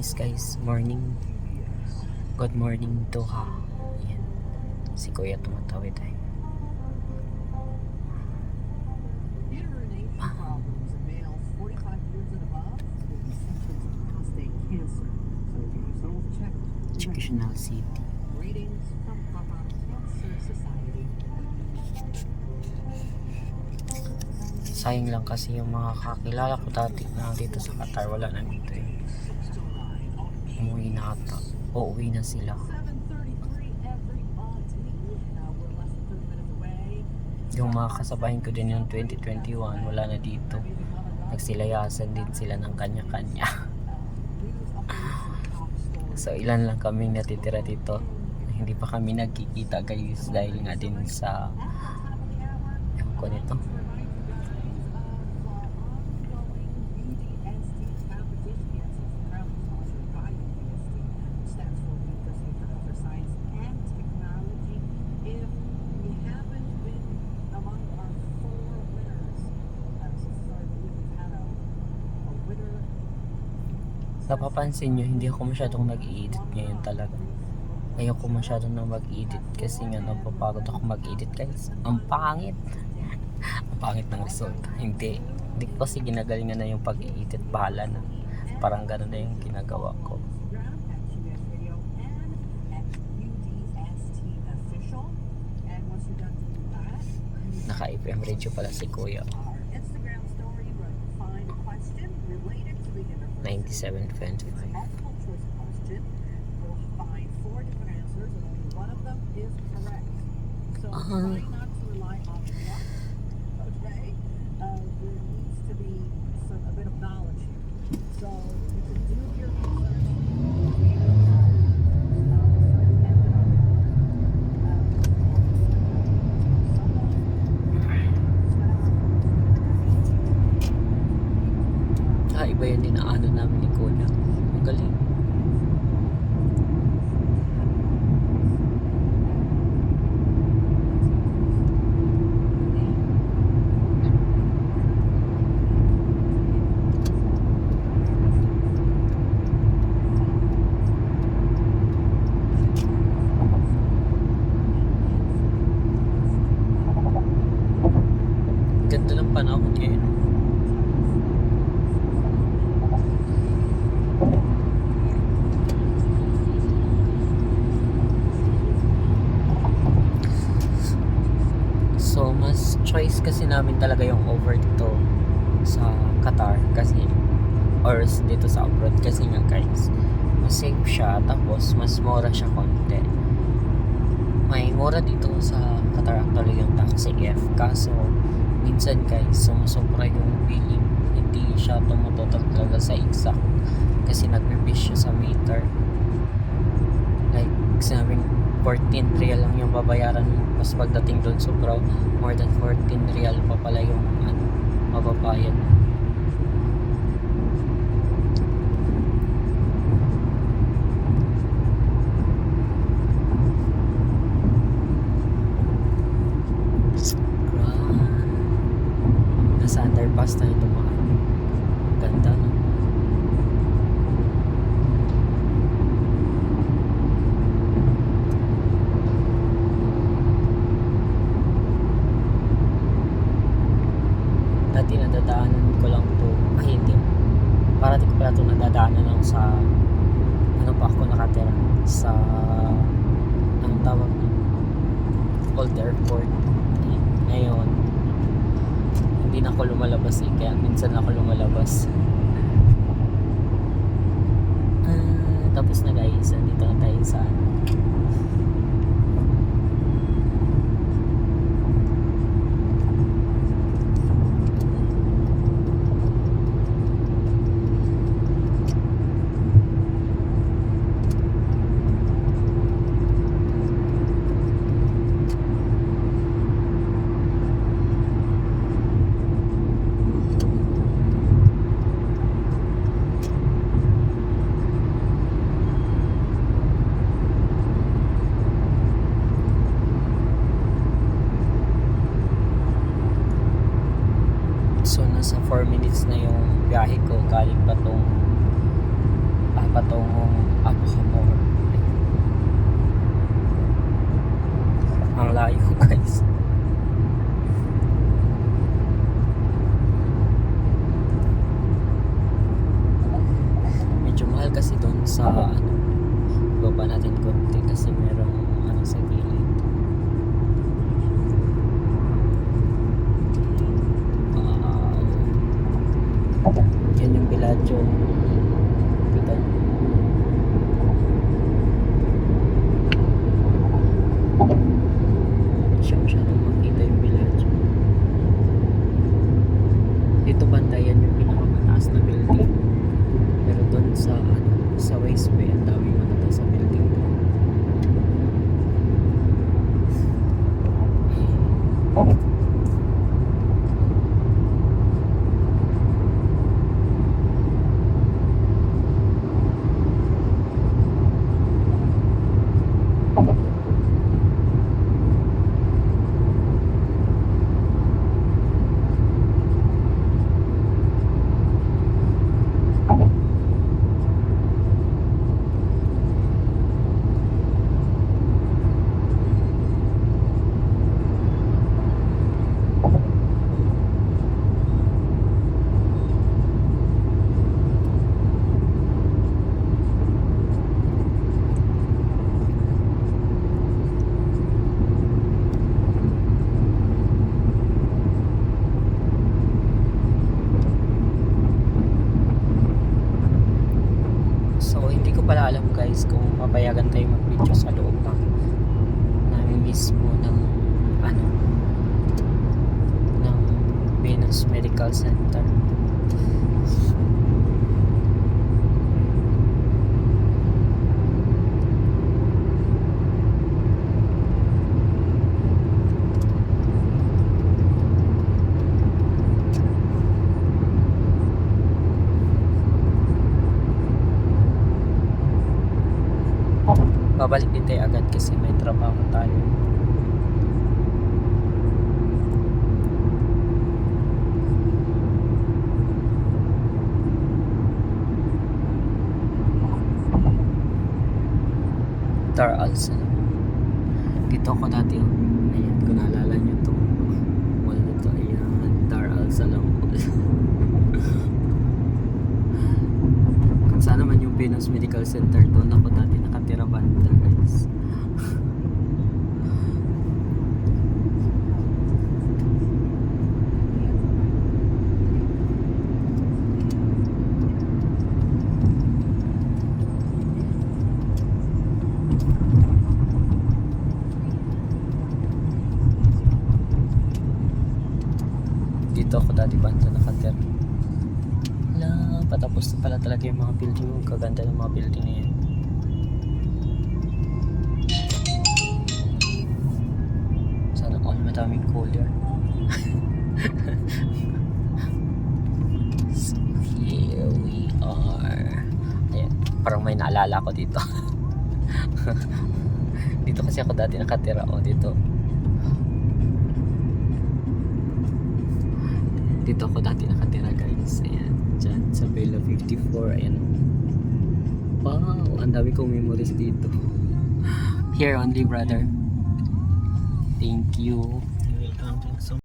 Chinese guys. Morning. Good morning to ha. Ayan. Si Kuya tumatawid ay. Educational City. Sayang lang kasi yung mga kakilala ko dati na dito sa Qatar, wala na dito eh. Umuwi na ata. O uwi na sila. Yung mga kasabahin ko din yung 2021, wala na dito. Nagsilayasan din sila ng kanya-kanya. So ilan lang kaming natitira dito. Hindi pa kami nagkikita guys dahil nga din sa ewan ko nito. Napapansin nyo, hindi ako masyadong nag-i-edit ngayon talaga. Ayoko masyadong na mag-edit kasi nga napapagod ako mag-edit guys. Ang pangit. Ang pangit ng result. Hindi ko kasi ginagalingan na yung pag-i-edit. Bahala na. Parang gano'n na yung ginagawa ko. Naka-FM radio pala si Kuya. 97.5. Iba yan din na ano namin ni Kuya. Ang galing. Ganda ng panahon ngayon. So, mas choice kasi namin talaga yung over dito sa Qatar kasi or dito sa abroad kasi nga guys, mas safe siya tapos mas mura siya konti. May mura dito sa Qatar actually yung taxi F kaso minsan guys sumusobra yung billing, hindi siya tumutotal talaga sa exact kasi nagbe-base siya sa meter. Like sinabing 14 real lang yung babayaran mo. Mas pagdating doon sobrang more than 14 real pa pala yung mababayad. Nasa underpass tayo dumaan. Ganda no? Dati nadadaanan ko lang to hindi parati ko pala to nadadaanan lang sa ano pa ako nakatira sa ang tawag ng Old Airport. Ngayon hindi na ako lumalabas kaya minsan ako lumalabas. Tapos na guys, andito na tayo sa So nasa 4 minutes na yung biyahe ko galing pa tong patungong Abuhamor. Ang layo guys. Medyo mahal kasi doon sa baba natin konti kasi merong sa gilid. Yan yung Bellagio. Kita nyo. Hindi siya masyadong makita yung Bellagio. Dito banda yan yung pinakamataas na building. Pero doon sa West Bay, ang daming matataas sa building doon. Pala alam guys kung papayagan tayo mag-video sa loob namin mismo ng ng Venus Medical Center. Babalik din tayo agad kasi may trabaho tayo. Dar Al Salam. Dito ako dati. Ayan, kung naalala nyo itong mall na ito. Ayan, Dar Al Salam. Kung saan naman yung Venus Medical Center, doon ako dati nakatira banda guys. Dito ako dati banda nakatira. Patapos na pala talaga yung mga building. Yung kaganda ng mga building na yan. Sana all madaming cooler. So here we are. Ayan, parang may naalala ko dito. Dito kasi ako dati nakatira. Dito. Dito ako dati nakatira guys. Ayan. Diyan sa Bella 54. Ayan. Wow, ang dami kong memories dito. Here only brother. Thank you.